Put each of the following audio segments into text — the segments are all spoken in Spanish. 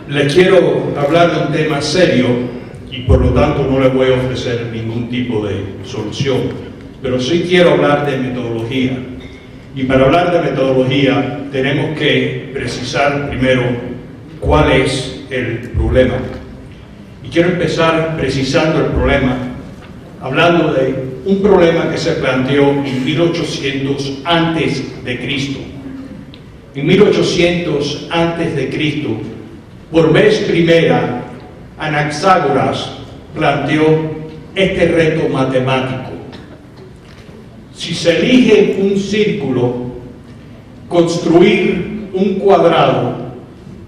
Les quiero hablar de un tema serio y por lo tanto no les voy a ofrecer ningún tipo de solución, pero sí quiero hablar de metodología. Y para hablar de metodología tenemos que precisar primero cuál es el problema. Y quiero empezar precisando el problema, hablando de un problema que se planteó en 1800 antes de Cristo. En 1800 antes de Cristo, por vez primera, Anaxágoras planteó este reto matemático. Si se elige un círculo, construir un cuadrado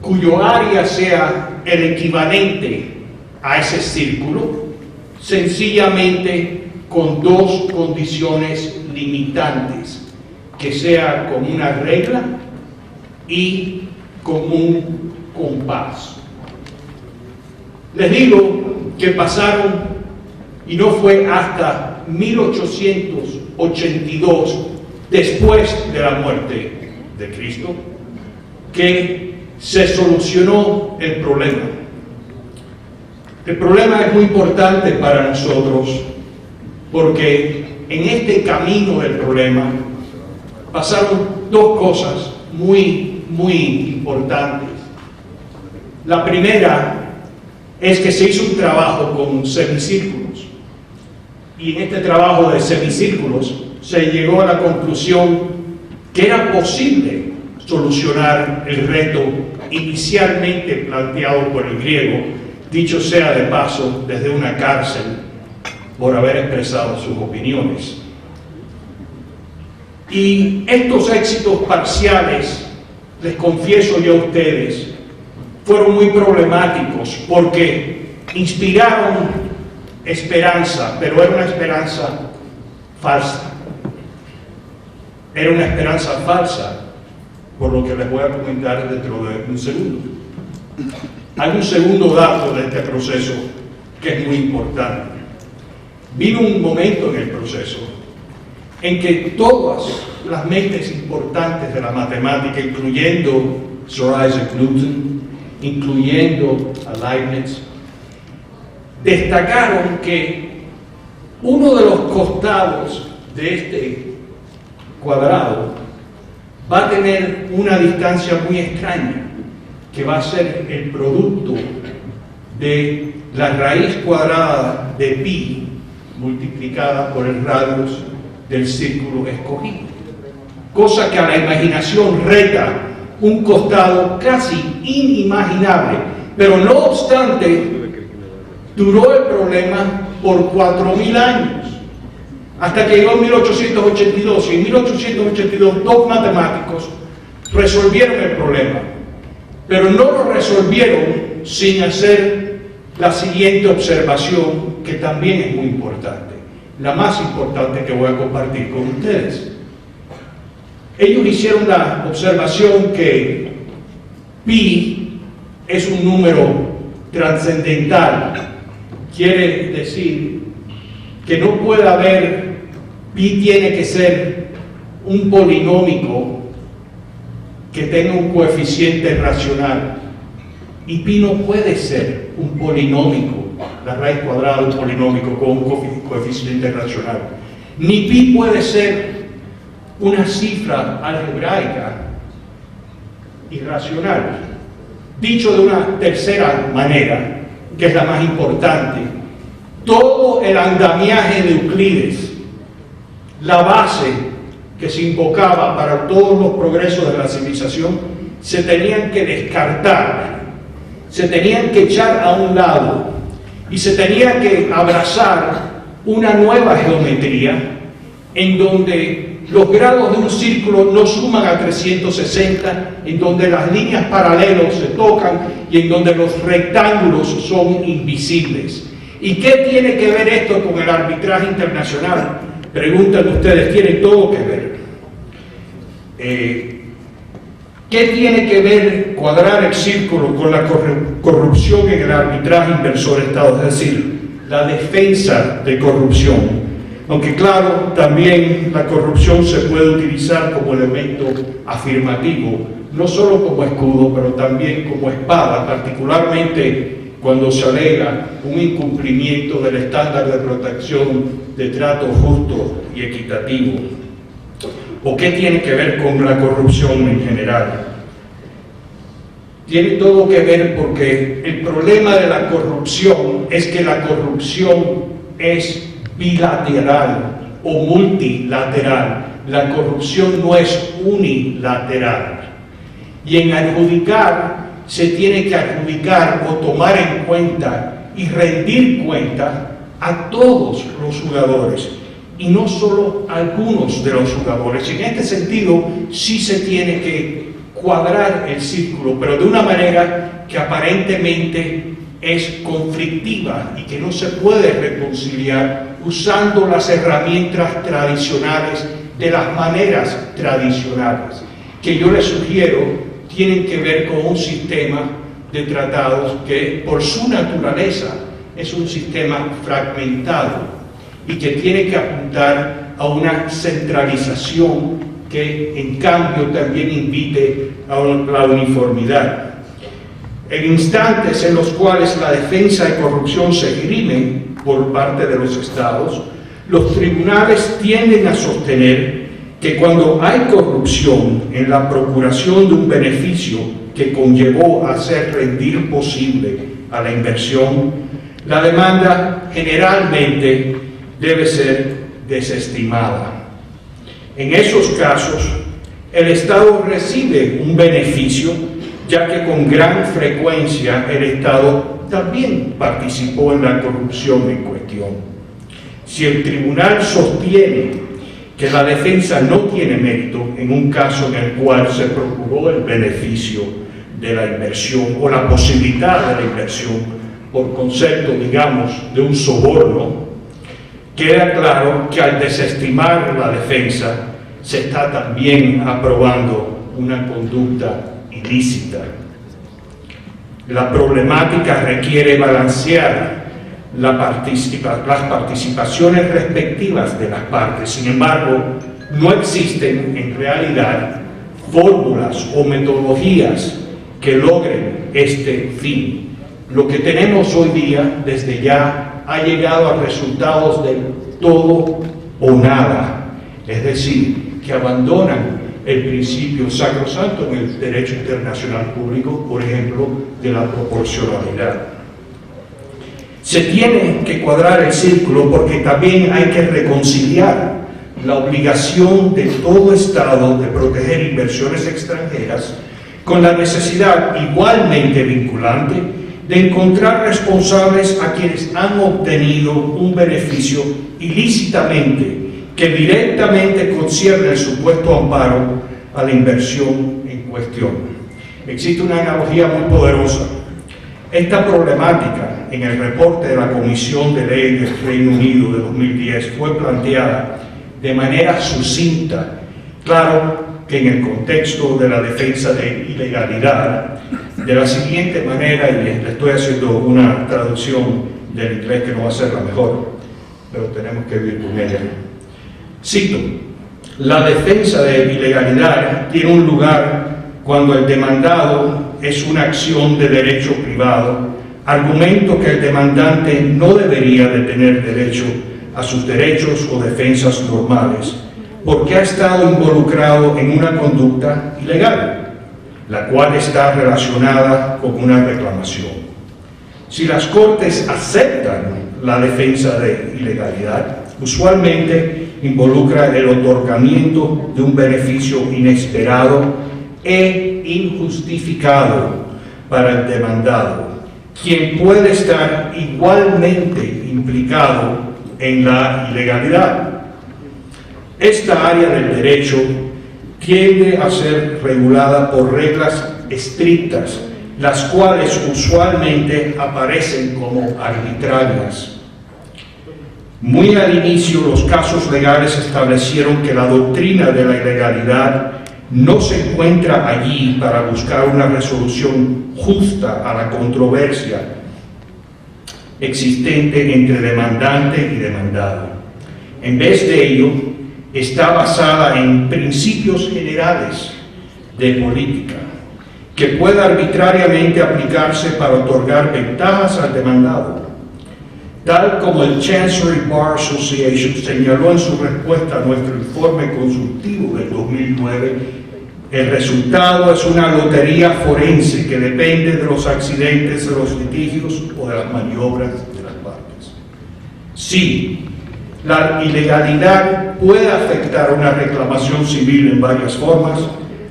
cuyo área sea el equivalente a ese círculo, sencillamente con dos condiciones limitantes, que sea con una regla y con un compás. Les digo que pasaron, y no fue hasta 1882, después de la muerte de Cristo, que se solucionó el problema. El problema es muy importante para nosotros porque en este camino del problema pasaron dos cosas muy importantes. La primera es que se hizo un trabajo con semicírculos, y en este trabajo de semicírculos se llegó a la conclusión que era posible solucionar el reto inicialmente planteado por el griego, dicho sea de paso, desde una cárcel, por haber expresado sus opiniones. Y estos éxitos parciales, les confieso yo a ustedes, fueron muy problemáticos porque inspiraron esperanza, pero era una esperanza falsa. Era una esperanza falsa, por lo que les voy a comentar dentro de un segundo. Hay un segundo dato de este proceso que es muy importante. Vino un momento en el proceso en que todas las mentes importantes de la matemática, incluyendo Sir Isaac Newton, incluyendo a Leibniz, destacaron que uno de los costados de este cuadrado va a tener una distancia muy extraña, que va a ser el producto de la raíz cuadrada de pi multiplicada por el radio del círculo escogido, cosa que a la imaginación reta un costado casi inimaginable, pero no obstante duró el problema por 4000 años, hasta que llegó en 1882, y en 1882 dos matemáticos resolvieron el problema, pero no lo resolvieron sin hacer la siguiente observación, que también es muy importante, la más importante que voy a compartir con ustedes. Ellos hicieron la observación que pi es un número trascendental, quiere decir que no puede haber, pi tiene que ser un polinómico que tenga un coeficiente racional, y pi no puede ser un polinómico, la raíz cuadrada de un polinómico con un coeficiente racional, ni pi puede ser una cifra algebraica irracional. Dicho de una tercera manera, que es la más importante, todo el andamiaje de Euclides, la base que se invocaba para todos los progresos de la civilización, se tenían que descartar, se tenían que echar a un lado y se tenía que abrazar una nueva geometría en donde los grados de un círculo no suman a 360, en donde las líneas paralelas se tocan y en donde los rectángulos son invisibles. ¿Y qué tiene que ver esto con el arbitraje internacional? Preguntan ustedes, tiene todo que ver. ¿Qué tiene que ver cuadrar el círculo con la corrupción en el arbitraje inversor de Estado? Es decir, la defensa de corrupción. Aunque claro, también la corrupción se puede utilizar como elemento afirmativo no solo como escudo, pero también como espada, particularmente cuando se alega un incumplimiento del estándar de protección de trato justo y equitativo. ¿O qué tiene que ver con la corrupción en general? Tiene todo que ver porque el problema de la corrupción es que la corrupción es bilateral o multilateral. La corrupción no es unilateral. Y en adjudicar, se tiene que adjudicar o tomar en cuenta y rendir cuenta a todos los jugadores y no solo a algunos de los jugadores. En este sentido, sí se tiene que cuadrar el círculo, pero de una manera que aparentemente es conflictiva y que no se puede reconciliar usando las herramientas tradicionales de las maneras tradicionales, que yo les sugiero tienen que ver con un sistema de tratados que por su naturaleza es un sistema fragmentado y que tiene que apuntar a una centralización que en cambio también invite a la uniformidad. En instantes en los cuales la defensa de corrupción se esgrime por parte de los estados, los tribunales tienden a sostener que cuando hay corrupción en la procuración de un beneficio que conllevó a hacer rendir posible a la inversión, la demanda generalmente debe ser desestimada. En esos casos, el Estado recibe un beneficio, ya que con gran frecuencia el Estado también participó en la corrupción en cuestión. Si el tribunal sostiene que la defensa no tiene mérito en un caso en el cual se procuró el beneficio de la inversión o la posibilidad de la inversión por concepto, digamos, de un soborno, queda claro que al desestimar la defensa se está también aprobando una conducta ilícita. La problemática requiere balancear las participaciones respectivas de las partes. Sin embargo, no existen en realidad fórmulas o metodologías que logren este fin. Lo que tenemos hoy día, desde ya, ha llegado a resultados del todo o nada, es decir, que abandonan el principio sacrosanto en el derecho internacional público, por ejemplo, de la proporcionalidad. Se tiene que cuadrar el círculo porque también hay que reconciliar la obligación de todo Estado de proteger inversiones extranjeras con la necesidad igualmente vinculante de encontrar responsables a quienes han obtenido un beneficio ilícitamente que directamente concierne el supuesto amparo a la inversión en cuestión. Existe una analogía muy poderosa. Esta problemática en el reporte de la Comisión de Ley del Reino Unido de 2010 fue planteada de manera sucinta, claro que en el contexto de la defensa de ilegalidad, de la siguiente manera, y le estoy haciendo una traducción del inglés que no va a ser la mejor, pero tenemos que vivir con ella. Cito: la defensa de ilegalidad tiene un lugar cuando el demandado es una acción de derecho privado, argumento que el demandante no debería de tener derecho a sus derechos o defensas normales, porque ha estado involucrado en una conducta ilegal, la cual está relacionada con una reclamación. Si las Cortes aceptan la defensa de ilegalidad, usualmente involucra el otorgamiento de un beneficio inesperado e injustificado para el demandado, quien puede estar igualmente implicado en la ilegalidad. Esta área del derecho tiende a ser regulada por reglas estrictas, las cuales usualmente aparecen como arbitrarias. Muy al inicio, los casos legales establecieron que la doctrina de la ilegalidad no se encuentra allí para buscar una resolución justa a la controversia existente entre demandante y demandado. En vez de ello, está basada en principios generales de política, que pueda arbitrariamente aplicarse para otorgar ventajas al demandado. Tal como el Chancery Bar Association señaló en su respuesta a nuestro informe consultivo del 2009, el resultado es una lotería forense que depende de los accidentes, de los litigios o de las maniobras de las partes. Sí, la ilegalidad puede afectar una reclamación civil en varias formas.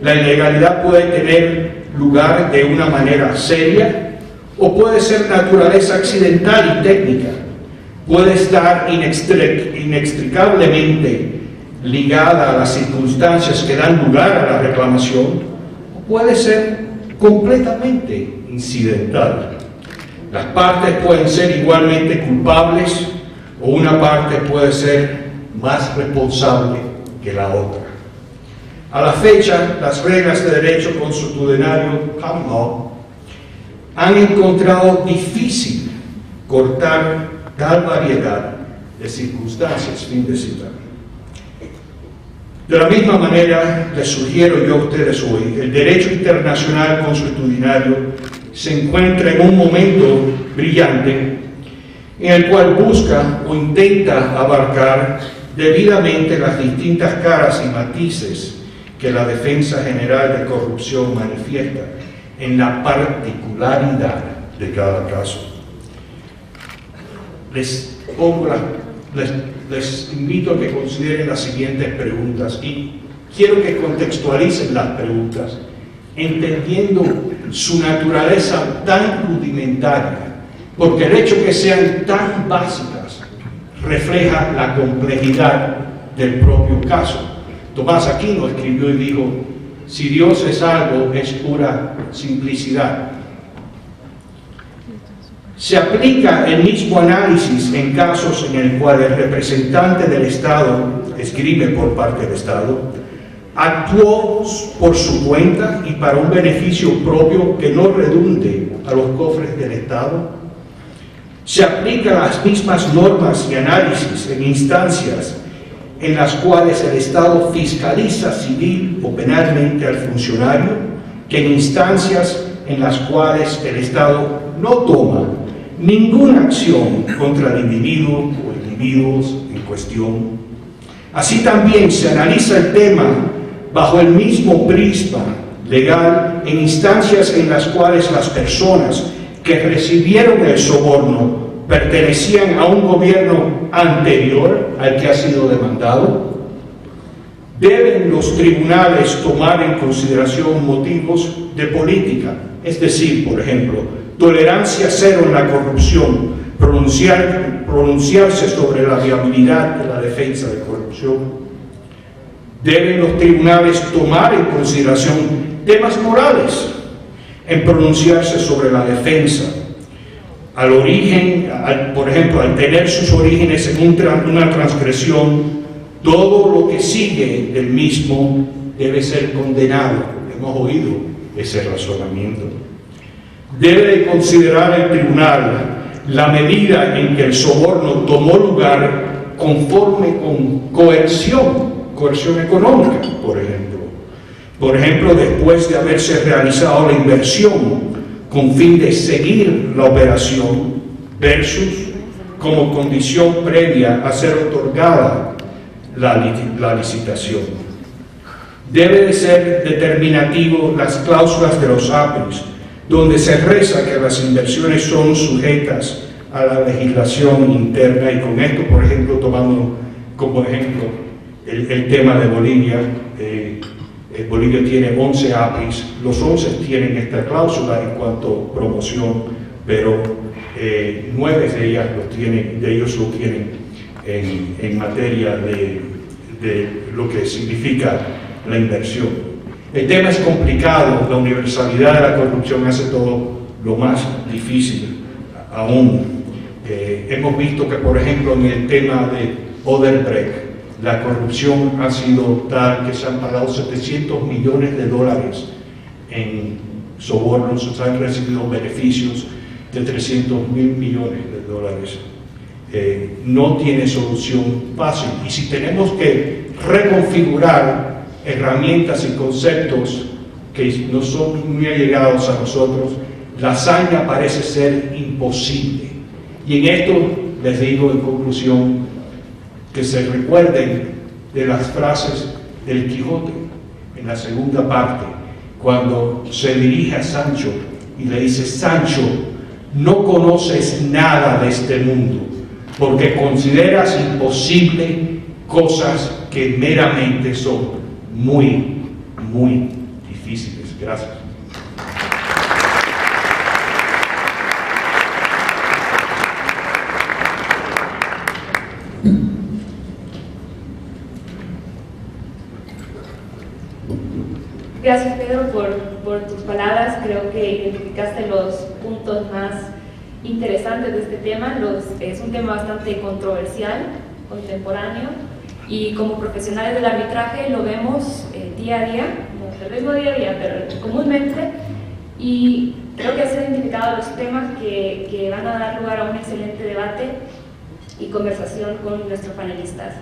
La ilegalidad puede tener lugar de una manera seria o puede ser naturaleza accidental y técnica. Puede estar inextricablemente ligada a las circunstancias que dan lugar a la reclamación, o puede ser completamente incidental. Las partes pueden ser igualmente culpables o una parte puede ser más responsable que la otra. A la fecha, las reglas de derecho consuetudinario common law han encontrado difícil cortar tal variedad de circunstancias. Fin de cita. De la misma manera, les sugiero yo a ustedes hoy, el derecho internacional consuetudinario se encuentra en un momento brillante en el cual busca o intenta abarcar debidamente las distintas caras y matices que la defensa general de corrupción manifiesta en la particularidad de cada caso. Les invito a que consideren las siguientes preguntas y quiero que contextualicen las preguntas, entendiendo su naturaleza tan rudimentaria, porque el hecho que sean tan básicas refleja la complejidad del propio caso. Tomás Aquino escribió y dijo: si Dios es algo, es pura simplicidad. Se aplica el mismo análisis en casos en el cual el representante del Estado, escribe por parte del Estado, actuó por su cuenta y para un beneficio propio que no redunde a los cofres del Estado. Se aplican las mismas normas y análisis en instancias en las cuales el Estado fiscaliza civil o penalmente al funcionario, que en instancias en las cuales el Estado no toma ninguna acción contra el individuo o individuos en cuestión. Así también se analiza el tema bajo el mismo prisma legal en instancias en las cuales las personas que recibieron el soborno pertenecían a un gobierno anterior al que ha sido demandado. Deben los tribunales tomar en consideración motivos de política, es decir, por ejemplo, tolerancia cero en la corrupción, pronunciarse sobre la viabilidad de la defensa de corrupción. Deben los tribunales tomar en consideración temas morales en pronunciarse sobre la defensa. Al origen, por ejemplo, al tener sus orígenes en una transgresión, todo lo que sigue del mismo debe ser condenado. Hemos oído ese razonamiento. Debe considerar el tribunal la medida en que el soborno tomó lugar conforme con coerción económica, por ejemplo. Por ejemplo, después de haberse realizado la inversión con fin de seguir la operación versus como condición previa a ser otorgada la licitación. Debe de ser determinativo las cláusulas de los APIs, donde se reza que las inversiones son sujetas a la legislación interna, y con esto, por ejemplo, tomando como ejemplo el tema de Bolivia, Bolivia tiene 11 APIs, los 11 tienen esta cláusula en cuanto a promoción, pero 9 de ellos lo tienen en materia de lo que significa la inversión. El tema es complicado, la universalidad de la corrupción hace todo lo más difícil aún. Hemos visto que, por ejemplo, en el tema de Odebrecht, la corrupción ha sido tal que se han pagado $700 millones en sobornos, se han recibido beneficios de $300 millones. No tiene solución fácil, y si tenemos que reconfigurar herramientas y conceptos que no son muy allegados a nosotros, la hazaña parece ser imposible. Y en esto les digo en conclusión que se recuerden de las frases del Quijote en la segunda parte, cuando se dirige a Sancho y le dice: Sancho, no conoces nada de este mundo, porque consideras imposible cosas que meramente son muy, muy difíciles. Gracias. Gracias, Pedro, por tus palabras. Creo que identificaste los puntos más interesantes de este tema. Es un tema bastante controversial, contemporáneo, y como profesionales del arbitraje lo vemos día a día, no, tal vez no día a día, pero comúnmente, y creo que has identificado los temas que van a dar lugar a un excelente debate y conversación con nuestros panelistas.